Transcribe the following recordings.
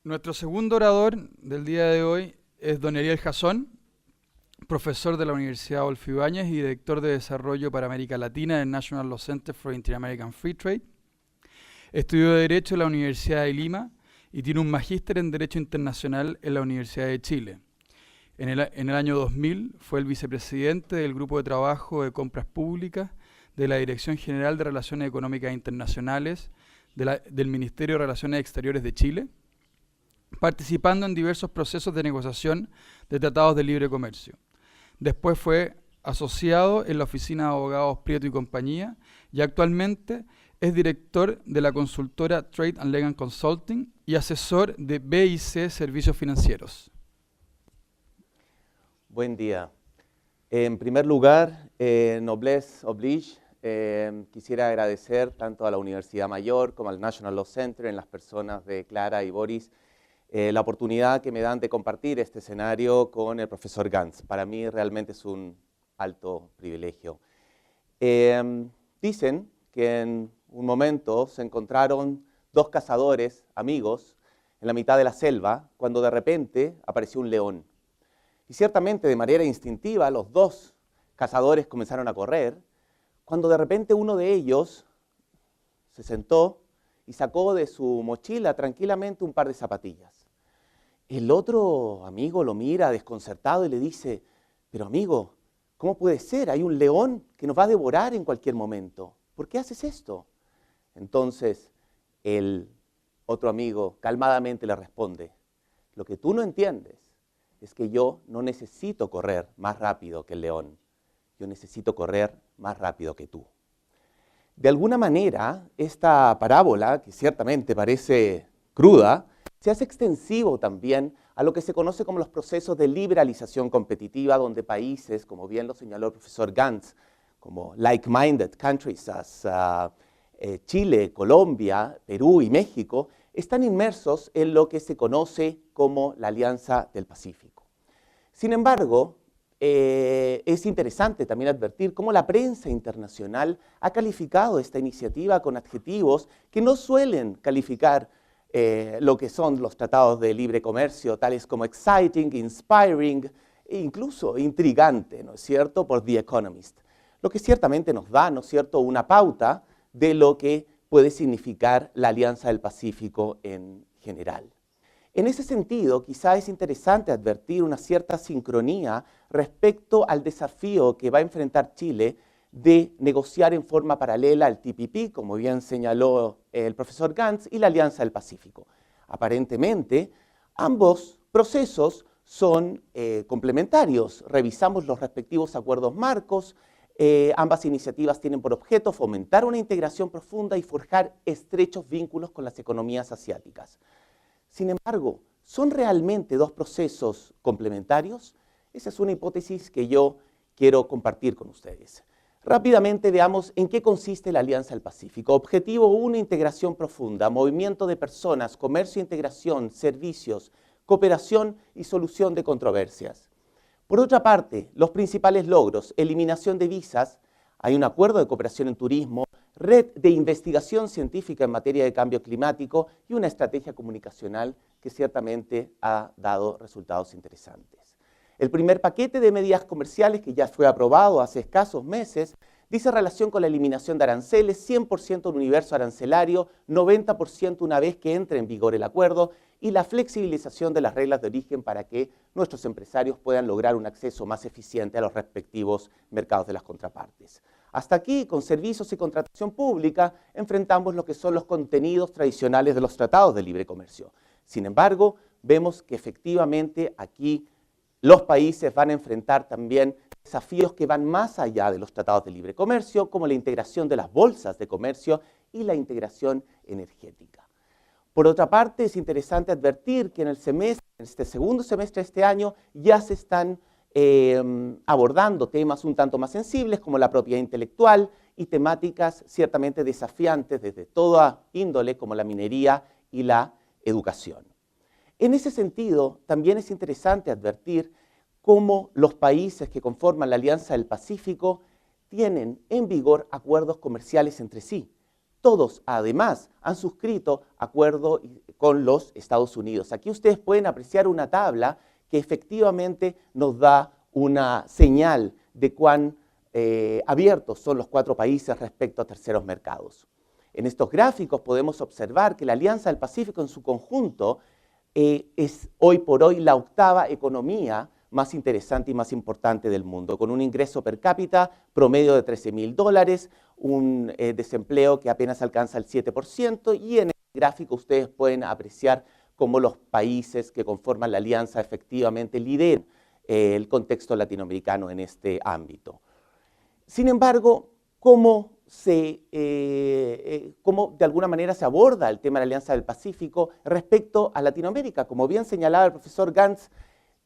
Nuestro segundo orador del día de hoy es don Ariel Jasón, profesor de la Universidad Adolfo Ibáñez y director de Desarrollo para América Latina del National Law Center for Inter-American Free Trade. Estudió Derecho en la Universidad de Lima y tiene un magíster en Derecho Internacional en la Universidad de Chile. En el año 2000 fue el vicepresidente del Grupo de Trabajo de Compras Públicas de la Dirección General de Relaciones Económicas Internacionales del Ministerio de Relaciones Exteriores de Chile, participando en diversos procesos de negociación de tratados de libre comercio. Después fue asociado en la oficina de abogados Prieto y Compañía y actualmente es director de la consultora Trade and Legal Consulting y asesor de BIC Servicios Financieros. Buen día. En primer lugar, noblesse oblige, quisiera agradecer tanto a la Universidad Mayor como al National Law Center, en las personas de Clara y Boris, la oportunidad que me dan de compartir este escenario con el profesor Gantz. Para mí realmente es un alto privilegio. Dicen que en un momento se encontraron dos cazadores amigos en la mitad de la selva cuando de repente apareció un león. Y ciertamente de manera instintiva los dos cazadores comenzaron a correr cuando de repente uno de ellos se sentó y sacó de su mochila tranquilamente un par de zapatillas. El otro amigo lo mira desconcertado y le dice: pero amigo, ¿cómo puede ser? Hay un león que nos va a devorar en cualquier momento. ¿Por qué haces esto? Entonces el otro amigo calmadamente le responde: lo que tú no entiendes es que yo no necesito correr más rápido que el león. Yo necesito correr más rápido que tú. De alguna manera, esta parábola, que ciertamente parece cruda, se hace extensivo también a lo que se conoce como los procesos de liberalización competitiva, donde países, como bien lo señaló el profesor Gantz, como like-minded countries as Chile, Colombia, Perú y México, están inmersos en lo que se conoce como la Alianza del Pacífico. Sin embargo, es interesante también advertir cómo la prensa internacional ha calificado esta iniciativa con adjetivos que no suelen calificar lo que son los tratados de libre comercio, tales como exciting, inspiring e incluso intrigante, ¿no es cierto?, por The Economist. Lo que ciertamente nos da, ¿no es cierto?, una pauta de lo que puede significar la Alianza del Pacífico en general. En ese sentido, quizá es interesante advertir una cierta sincronía respecto al desafío que va a enfrentar Chile de negociar en forma paralela el TPP, como bien señaló el profesor Gantz, y la Alianza del Pacífico. Aparentemente, ambos procesos son complementarios. Revisamos los respectivos acuerdos marcos. Ambas iniciativas tienen por objeto fomentar una integración profunda y forjar estrechos vínculos con las economías asiáticas. Sin embargo, ¿son realmente dos procesos complementarios? Esa es una hipótesis que yo quiero compartir con ustedes. Rápidamente veamos en qué consiste la Alianza del Pacífico. Objetivo 1, integración profunda, movimiento de personas, comercio e integración, servicios, cooperación y solución de controversias. Por otra parte, los principales logros: eliminación de visas, hay un acuerdo de cooperación en turismo, red de investigación científica en materia de cambio climático y una estrategia comunicacional que ciertamente ha dado resultados interesantes. El primer paquete de medidas comerciales, que ya fue aprobado hace escasos meses, dice relación con la eliminación de aranceles, 100% del universo arancelario, 90% una vez que entre en vigor el acuerdo, y la flexibilización de las reglas de origen para que nuestros empresarios puedan lograr un acceso más eficiente a los respectivos mercados de las contrapartes. Hasta aquí, con servicios y contratación pública, enfrentamos lo que son los contenidos tradicionales de los tratados de libre comercio. Sin embargo, vemos que efectivamente aquí los países van a enfrentar también desafíos que van más allá de los tratados de libre comercio, como la integración de las bolsas de comercio y la integración energética. Por otra parte, es interesante advertir que en este segundo semestre de este año ya se están abordando temas un tanto más sensibles como la propiedad intelectual y temáticas ciertamente desafiantes desde toda índole como la minería y la educación. En ese sentido, también es interesante advertir cómo los países que conforman la Alianza del Pacífico tienen en vigor acuerdos comerciales entre sí, todos además han suscrito acuerdo con los Estados Unidos. Aquí ustedes pueden apreciar una tabla que efectivamente nos da una señal de cuán abiertos son los 4 países respecto a terceros mercados. En estos gráficos podemos observar que la Alianza del Pacífico en su conjunto es hoy por hoy la 8ª economía más interesante y más importante del mundo, con un ingreso per cápita promedio de $13.000, un desempleo que apenas alcanza el 7%, y en el gráfico ustedes pueden apreciar cómo los países que conforman la alianza efectivamente lideran el contexto latinoamericano en este ámbito. Sin embargo, ¿cómo de alguna manera se aborda el tema de la Alianza del Pacífico respecto a Latinoamérica? Como bien señalaba el profesor Gantz,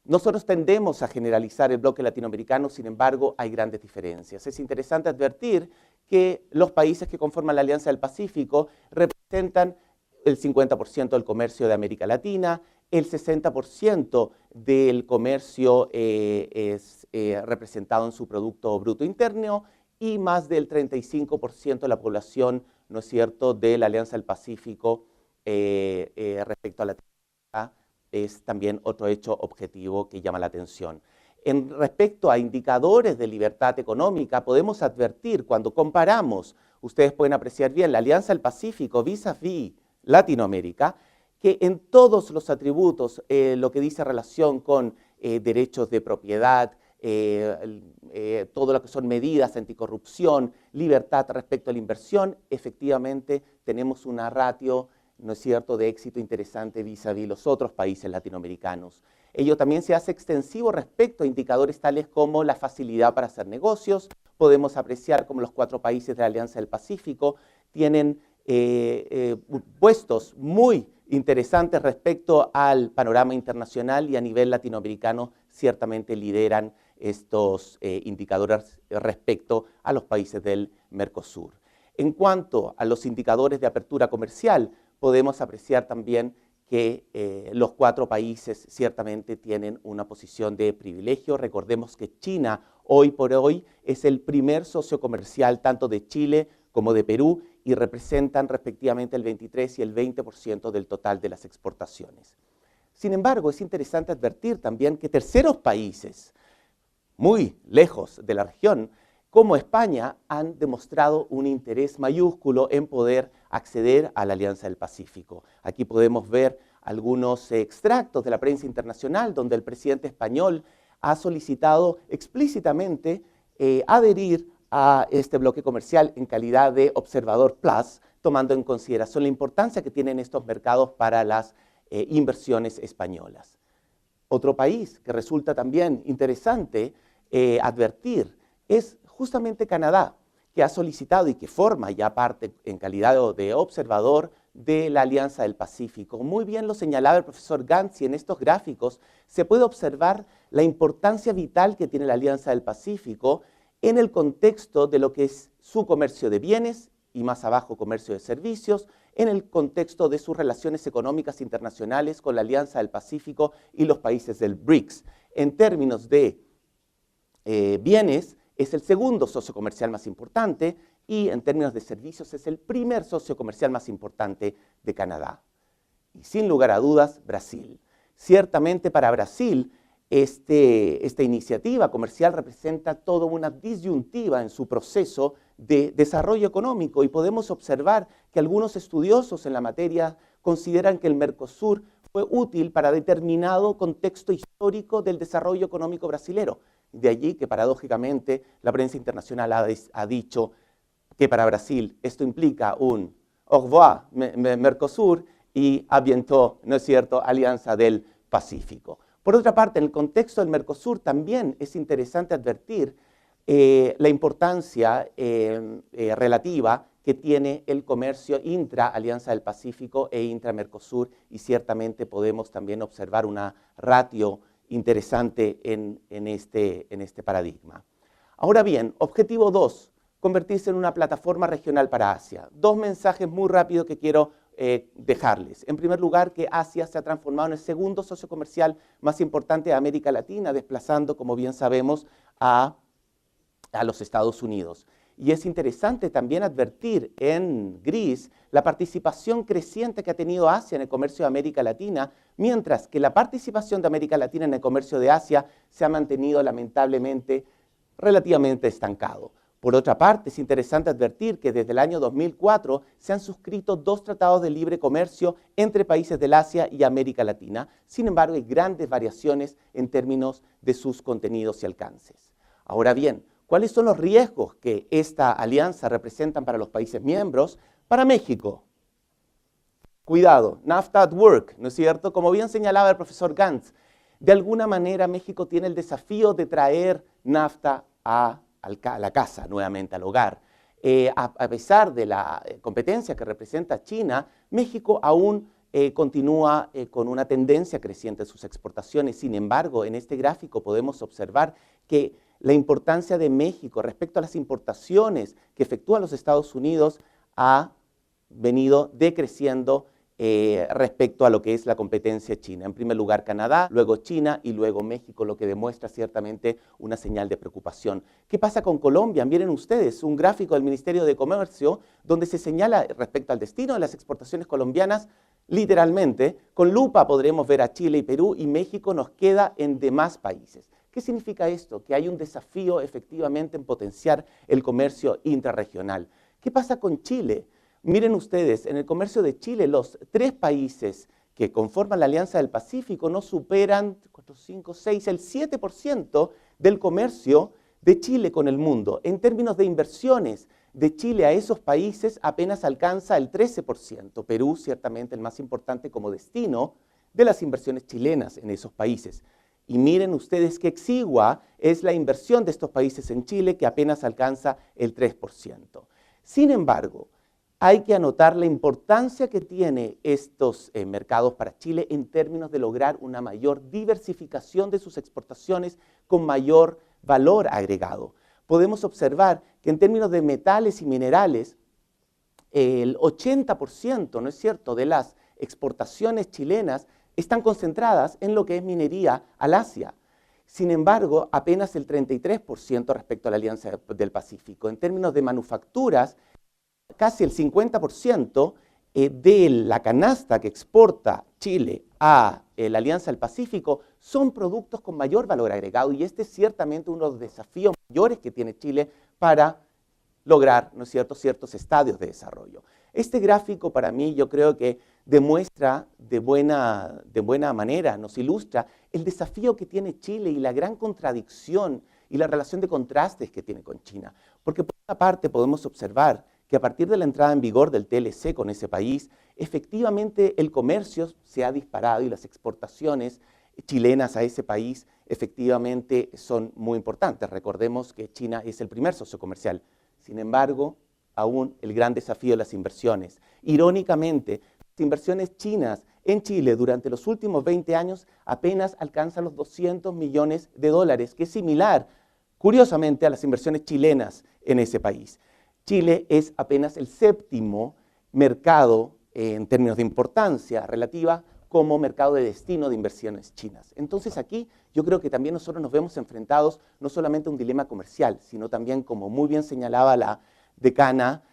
nosotros tendemos a generalizar el bloque latinoamericano, sin embargo, hay grandes diferencias. Es interesante advertir que los países que conforman la Alianza del Pacífico representan el 50% del comercio de América Latina, el 60% del comercio es representado en su Producto Bruto Interno y más del 35% de la población, ¿no es cierto?, de la Alianza del Pacífico respecto a Latinoamérica es también otro hecho objetivo que llama la atención. Respecto a indicadores de libertad económica, podemos advertir cuando comparamos, ustedes pueden apreciar bien, la Alianza del Pacífico vis-a-vis Latinoamérica, que en todos los atributos, lo que dice relación con derechos de propiedad, todo lo que son medidas anticorrupción, libertad respecto a la inversión, efectivamente tenemos una ratio, ¿no es cierto?, de éxito interesante vis-a-vis los otros países latinoamericanos. Ello también se hace extensivo respecto a indicadores tales como la facilidad para hacer negocios. Podemos apreciar cómo los 4 países de la Alianza del Pacífico tienen puestos muy interesantes respecto al panorama internacional y a nivel latinoamericano ciertamente lideran estos indicadores respecto a los países del Mercosur. En cuanto a los indicadores de apertura comercial, podemos apreciar también que los 4 países ciertamente tienen una posición de privilegio. Recordemos que China hoy por hoy es el primer socio comercial tanto de Chile como de Perú y representan respectivamente el 23 y el 20% del total de las exportaciones. Sin embargo, es interesante advertir también que terceros países muy lejos de la región, como España, han demostrado un interés mayúsculo en poder acceder a la Alianza del Pacífico. Aquí podemos ver algunos extractos de la prensa internacional donde el presidente español ha solicitado explícitamente adherir a este bloque comercial en calidad de observador plus, tomando en consideración la importancia que tienen estos mercados para las inversiones españolas. Otro país que resulta también interesante advertir es justamente Canadá, que ha solicitado y que forma ya parte en calidad de observador de la Alianza del Pacífico. Muy bien lo señalaba el profesor Gantz y en estos gráficos se puede observar la importancia vital que tiene la Alianza del Pacífico en el contexto de lo que es su comercio de bienes y más abajo comercio de servicios, en el contexto de sus relaciones económicas internacionales con la Alianza del Pacífico y los países del BRICS. En términos de bienes, es el segundo socio comercial más importante y en términos de servicios es el primer socio comercial más importante de Canadá. Y sin lugar a dudas, Brasil. Ciertamente para Brasil, esta iniciativa comercial representa toda una disyuntiva en su proceso de desarrollo económico y podemos observar que algunos estudiosos en la materia consideran que el Mercosur fue útil para determinado contexto histórico del desarrollo económico brasilero. De allí que paradójicamente la prensa internacional ha dicho que para Brasil esto implica un au revoir Mercosur y a bientôt, ¿no es cierto?, Alianza del Pacífico. Por otra parte, en el contexto del Mercosur también es interesante advertir la importancia relativa que tiene el comercio intra-Alianza del Pacífico e intra-Mercosur y ciertamente podemos también observar una ratio interesante en este paradigma. Ahora bien, objetivo 2, convertirse en una plataforma regional para Asia. 2 mensajes muy rápidos que quiero dejarles. En primer lugar, que Asia se ha transformado en el segundo socio comercial más importante de América Latina, desplazando, como bien sabemos, a los Estados Unidos. y es interesante también advertir en gris la participación creciente que ha tenido Asia en el comercio de América Latina, mientras que la participación de América Latina en el comercio de Asia se ha mantenido lamentablemente relativamente estancado. Por otra parte, es interesante advertir que desde el año 2004 se han suscrito 2 tratados de libre comercio entre países del Asia y América Latina. Sin embargo, hay grandes variaciones en términos de sus contenidos y alcances. Ahora bien, ¿cuáles son los riesgos que esta alianza representa para los países miembros? Para México, cuidado, NAFTA at work, ¿no es cierto? Como bien señalaba el profesor Gantz, de alguna manera México tiene el desafío de traer NAFTA a la casa, nuevamente al hogar. A pesar de la competencia que representa China, México aún continúa con una tendencia creciente en sus exportaciones. Sin embargo, en este gráfico podemos observar que la importancia de México respecto a las importaciones que efectúan los Estados Unidos ha venido decreciendo respecto a lo que es la competencia china. En primer lugar Canadá, luego China y luego México, lo que demuestra ciertamente una señal de preocupación. ¿Qué pasa con Colombia? Miren ustedes un gráfico del Ministerio de Comercio donde se señala respecto al destino de las exportaciones colombianas, literalmente, con lupa podremos ver a Chile y Perú y México nos queda en demás países. ¿Qué significa esto? Que hay un desafío efectivamente en potenciar el comercio intrarregional. ¿Qué pasa con Chile? Miren ustedes, en el comercio de Chile, los 3 países que conforman la Alianza del Pacífico no superan 4, 5, 6, el 7% del comercio de Chile con el mundo. En términos de inversiones de Chile a esos países apenas alcanza el 13%. Perú, ciertamente el más importante como destino de las inversiones chilenas en esos países. Y miren ustedes qué exigua es la inversión de estos países en Chile, que apenas alcanza el 3%. Sin embargo, hay que anotar la importancia que tiene estos mercados para Chile en términos de lograr una mayor diversificación de sus exportaciones con mayor valor agregado. Podemos observar que en términos de metales y minerales, el 80%, ¿no es cierto?, de las exportaciones chilenas están concentradas en lo que es minería al Asia. Sin embargo, apenas el 33% respecto a la Alianza del Pacífico. En términos de manufacturas, casi el 50% de la canasta que exporta Chile a la Alianza del Pacífico son productos con mayor valor agregado y este es ciertamente uno de los desafíos mayores que tiene Chile para lograr, ¿no es cierto?, ciertos estadios de desarrollo. Este gráfico para mí yo creo que demuestra de buena manera, nos ilustra el desafío que tiene Chile y la gran contradicción y la relación de contrastes que tiene con China. Porque por una parte podemos observar que a partir de la entrada en vigor del TLC con ese país, efectivamente el comercio se ha disparado y las exportaciones chilenas a ese país efectivamente son muy importantes. Recordemos que China es el primer socio comercial. Sin embargo, aún el gran desafío de las inversiones. Irónicamente, las inversiones chinas en Chile durante los últimos 20 años apenas alcanzan los 200 millones de dólares, que es similar, curiosamente, a las inversiones chilenas en ese país. Chile es apenas el 7º mercado en términos de importancia relativa como mercado de destino de inversiones chinas. Entonces aquí yo creo que también nosotros nos vemos enfrentados no solamente a un dilema comercial, sino también, como muy bien señalaba la decana,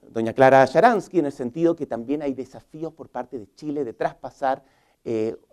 doña Clara Sharansky, en el sentido que también hay desafíos por parte de Chile de traspasar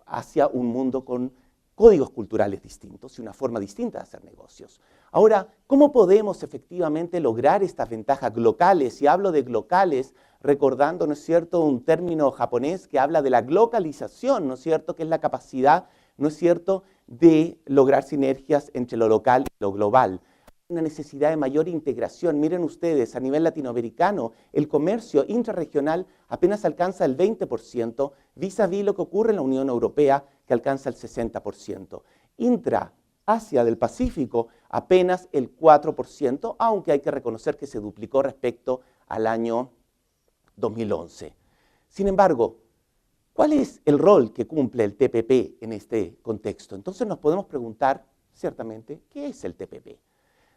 hacia un mundo con códigos culturales distintos y una forma distinta de hacer negocios. Ahora, ¿cómo podemos efectivamente lograr estas ventajas glocales? Y hablo de glocales recordando, ¿no es cierto?, un término japonés que habla de la glocalización, ¿no es cierto?, que es la capacidad, ¿no es cierto?, de lograr sinergias entre lo local y lo global. Una necesidad de mayor integración. Miren ustedes, a nivel latinoamericano, el comercio intrarregional apenas alcanza el 20%, vis-a-vis lo que ocurre en la Unión Europea, que alcanza el 60%. Intra-Asia del Pacífico, apenas el 4%, aunque hay que reconocer que se duplicó respecto al año 2011. Sin embargo, ¿cuál es el rol que cumple el TPP en este contexto? Entonces nos podemos preguntar, ciertamente, ¿qué es el TPP?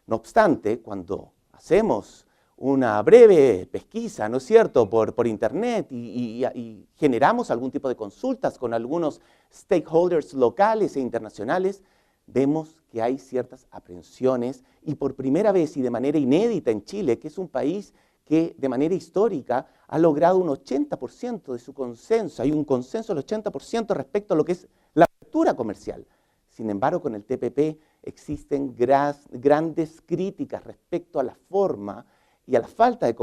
No obstante, cuando hacemos una breve pesquisa, ¿no es cierto?, por internet y generamos algún tipo de consultas con algunos stakeholders locales e internacionales, vemos que hay ciertas aprensiones y por primera vez y de manera inédita en Chile, que es un país que de manera histórica ha logrado un 80% de su consenso, hay un consenso del 80% respecto a lo que es la apertura comercial. Sin embargo, con el TPP existen grandes críticas respecto a la forma y a la falta de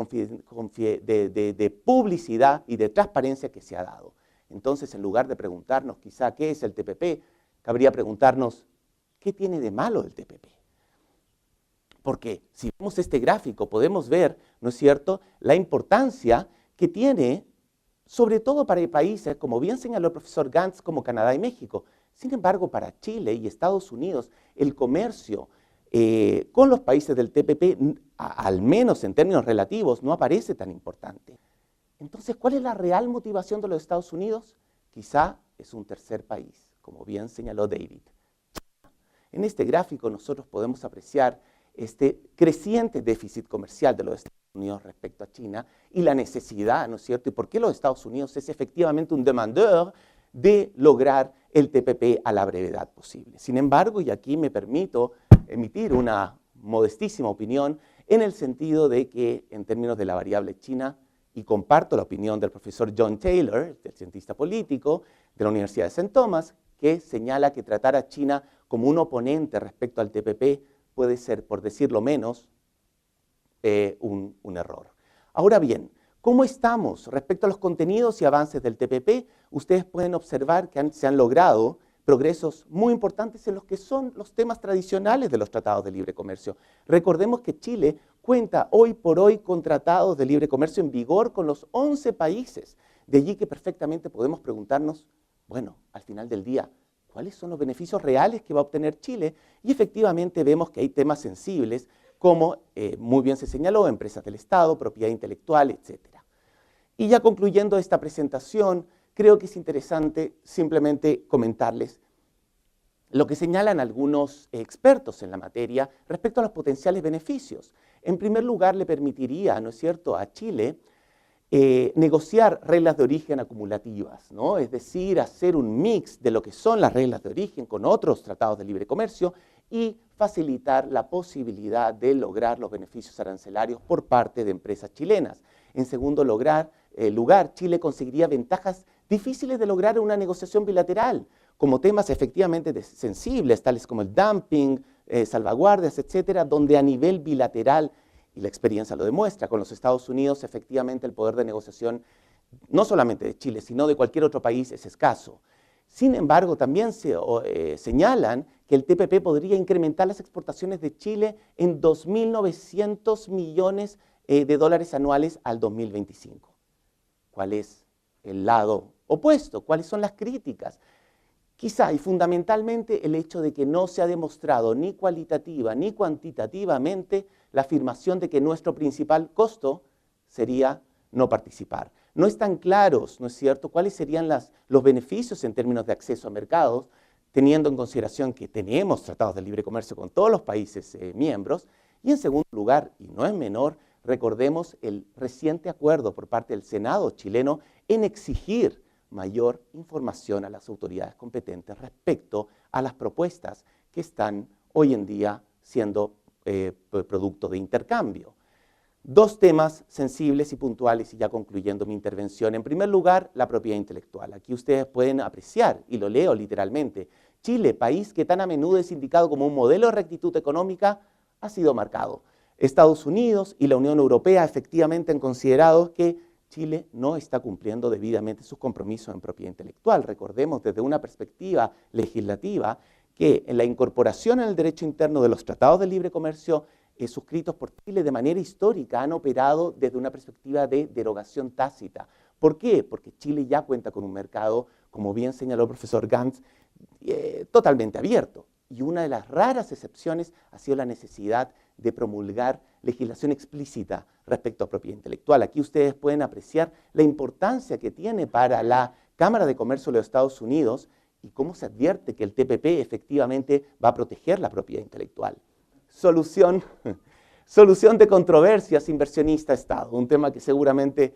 publicidad y de transparencia que se ha dado. Entonces, en lugar de preguntarnos quizá qué es el TPP, cabría preguntarnos qué tiene de malo el TPP. Porque si vemos este gráfico podemos ver, ¿no es cierto?, la importancia que tiene, sobre todo para países, como bien señaló el profesor Gantz, como Canadá y México. Sin embargo, para Chile y Estados Unidos, el comercio con los países del TPP, al menos en términos relativos, no aparece tan importante. Entonces, ¿cuál es la real motivación de los Estados Unidos? Quizá es un tercer país, como bien señaló David. En este gráfico nosotros podemos apreciar este creciente déficit comercial de los Estados Unidos respecto a China y la necesidad, ¿no es cierto?, y por qué los Estados Unidos es efectivamente un demandeur de lograr el TPP a la brevedad posible. Sin embargo, y aquí me permito emitir una modestísima opinión en el sentido de que en términos de la variable China, y comparto la opinión del profesor John Taylor, del cientista político de la Universidad de St. Thomas, que señala que tratar a China como un oponente respecto al TPP puede ser, por decirlo menos, un error. Ahora bien, ¿cómo estamos respecto a los contenidos y avances del TPP? Ustedes pueden observar que se han logrado progresos muy importantes en los que son los temas tradicionales de los tratados de libre comercio. Recordemos que Chile cuenta hoy por hoy con tratados de libre comercio en vigor con los 11 países. De allí que perfectamente podemos preguntarnos, bueno, al final del día, ¿cuáles son los beneficios reales que va a obtener Chile? Y efectivamente vemos que hay temas sensibles como muy bien se señaló, empresas del Estado, propiedad intelectual, etc. Y ya concluyendo esta presentación, creo que es interesante simplemente comentarles lo que señalan algunos expertos en la materia respecto a los potenciales beneficios. En primer lugar, le permitiría, ¿no es cierto?, a Chile negociar reglas de origen acumulativas, ¿no? Es decir, hacer un mix de lo que son las reglas de origen con otros tratados de libre comercio y facilitar la posibilidad de lograr los beneficios arancelarios por parte de empresas chilenas. En segundo lugar, Chile conseguiría ventajas difíciles de lograr en una negociación bilateral, como temas efectivamente sensibles, tales como el dumping, salvaguardias, etcétera, donde a nivel bilateral, y la experiencia lo demuestra, con los Estados Unidos efectivamente el poder de negociación, no solamente de Chile, sino de cualquier otro país, es escaso. Sin embargo, también señalan que el TPP podría incrementar las exportaciones de Chile en 2.900 millones de dólares anuales al 2025. ¿Cuál es el lado opuesto? ¿Cuáles son las críticas? Quizá y fundamentalmente el hecho de que no se ha demostrado ni cualitativa ni cuantitativamente la afirmación de que nuestro principal costo sería no participar. No están claros, ¿no es cierto?, cuáles serían los beneficios en términos de acceso a mercados, teniendo en consideración que tenemos tratados de libre comercio con todos los países miembros. Y en segundo lugar, y no es menor, recordemos el reciente acuerdo por parte del Senado chileno en exigir mayor información a las autoridades competentes respecto a las propuestas que están hoy en día siendo producto de intercambio. Dos temas sensibles y puntuales y ya concluyendo mi intervención. En primer lugar, la propiedad intelectual. Aquí ustedes pueden apreciar, y lo leo literalmente, Chile, país que tan a menudo es indicado como un modelo de rectitud económica, ha sido marcado. Estados Unidos y la Unión Europea efectivamente han considerado que Chile no está cumpliendo debidamente sus compromisos en propiedad intelectual. Recordemos desde una perspectiva legislativa que en la incorporación en el derecho interno de los tratados de libre comercio suscritos por Chile de manera histórica han operado desde una perspectiva de derogación tácita. ¿Por qué? Porque Chile ya cuenta con un mercado, como bien señaló el profesor Gantz, totalmente abierto. Y una de las raras excepciones ha sido la necesidad de promulgar legislación explícita respecto a propiedad intelectual. Aquí ustedes pueden apreciar la importancia que tiene para la Cámara de Comercio de los Estados Unidos y cómo se advierte que el TPP efectivamente va a proteger la propiedad intelectual. Solución de controversias inversionista-Estado, un tema que seguramente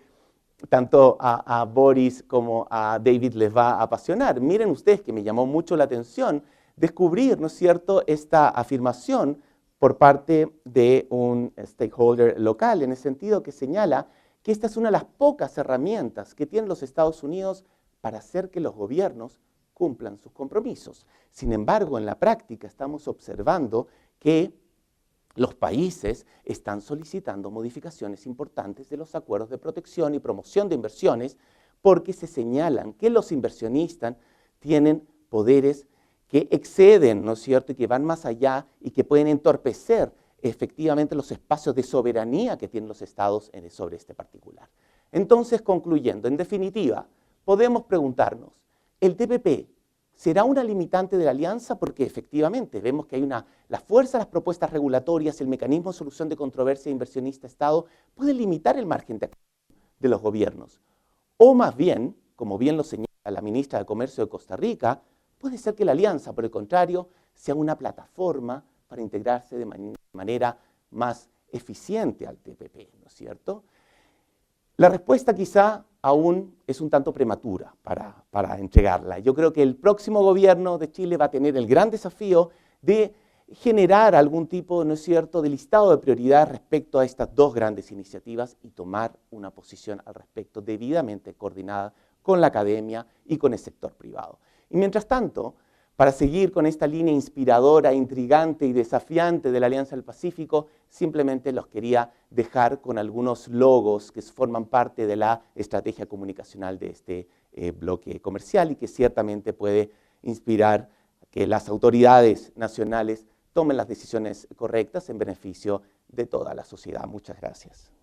tanto a Boris como a David les va a apasionar. Miren ustedes que me llamó mucho la atención descubrir, ¿no es cierto?, esta afirmación por parte de un stakeholder local, en el sentido que señala que esta es una de las pocas herramientas que tienen los Estados Unidos para hacer que los gobiernos cumplan sus compromisos. Sin embargo, en la práctica estamos observando que los países están solicitando modificaciones importantes de los acuerdos de protección y promoción de inversiones porque se señalan que los inversionistas tienen poderes que exceden, ¿no es cierto?, y que van más allá y que pueden entorpecer efectivamente los espacios de soberanía que tienen los estados sobre este particular. Entonces, concluyendo, en definitiva, podemos preguntarnos, ¿el TPP será una limitante de la alianza? Porque efectivamente vemos que hay la fuerza de las propuestas regulatorias, el mecanismo de solución de controversia inversionista-Estado puede limitar el margen de acción de los gobiernos. O más bien, como bien lo señala la ministra de Comercio de Costa Rica, puede ser que la alianza, por el contrario, sea una plataforma para integrarse de manera más eficiente al TPP, ¿no es cierto? La respuesta quizá aún es un tanto prematura para entregarla. Yo creo que el próximo gobierno de Chile va a tener el gran desafío de generar algún tipo, ¿no es cierto?, de listado de prioridades respecto a estas dos grandes iniciativas y tomar una posición al respecto debidamente coordinada con la academia y con el sector privado. Y mientras tanto, para seguir con esta línea inspiradora, intrigante y desafiante de la Alianza del Pacífico, simplemente los quería dejar con algunos logos que forman parte de la estrategia comunicacional de este bloque comercial y que ciertamente puede inspirar que las autoridades nacionales tomen las decisiones correctas en beneficio de toda la sociedad. Muchas gracias.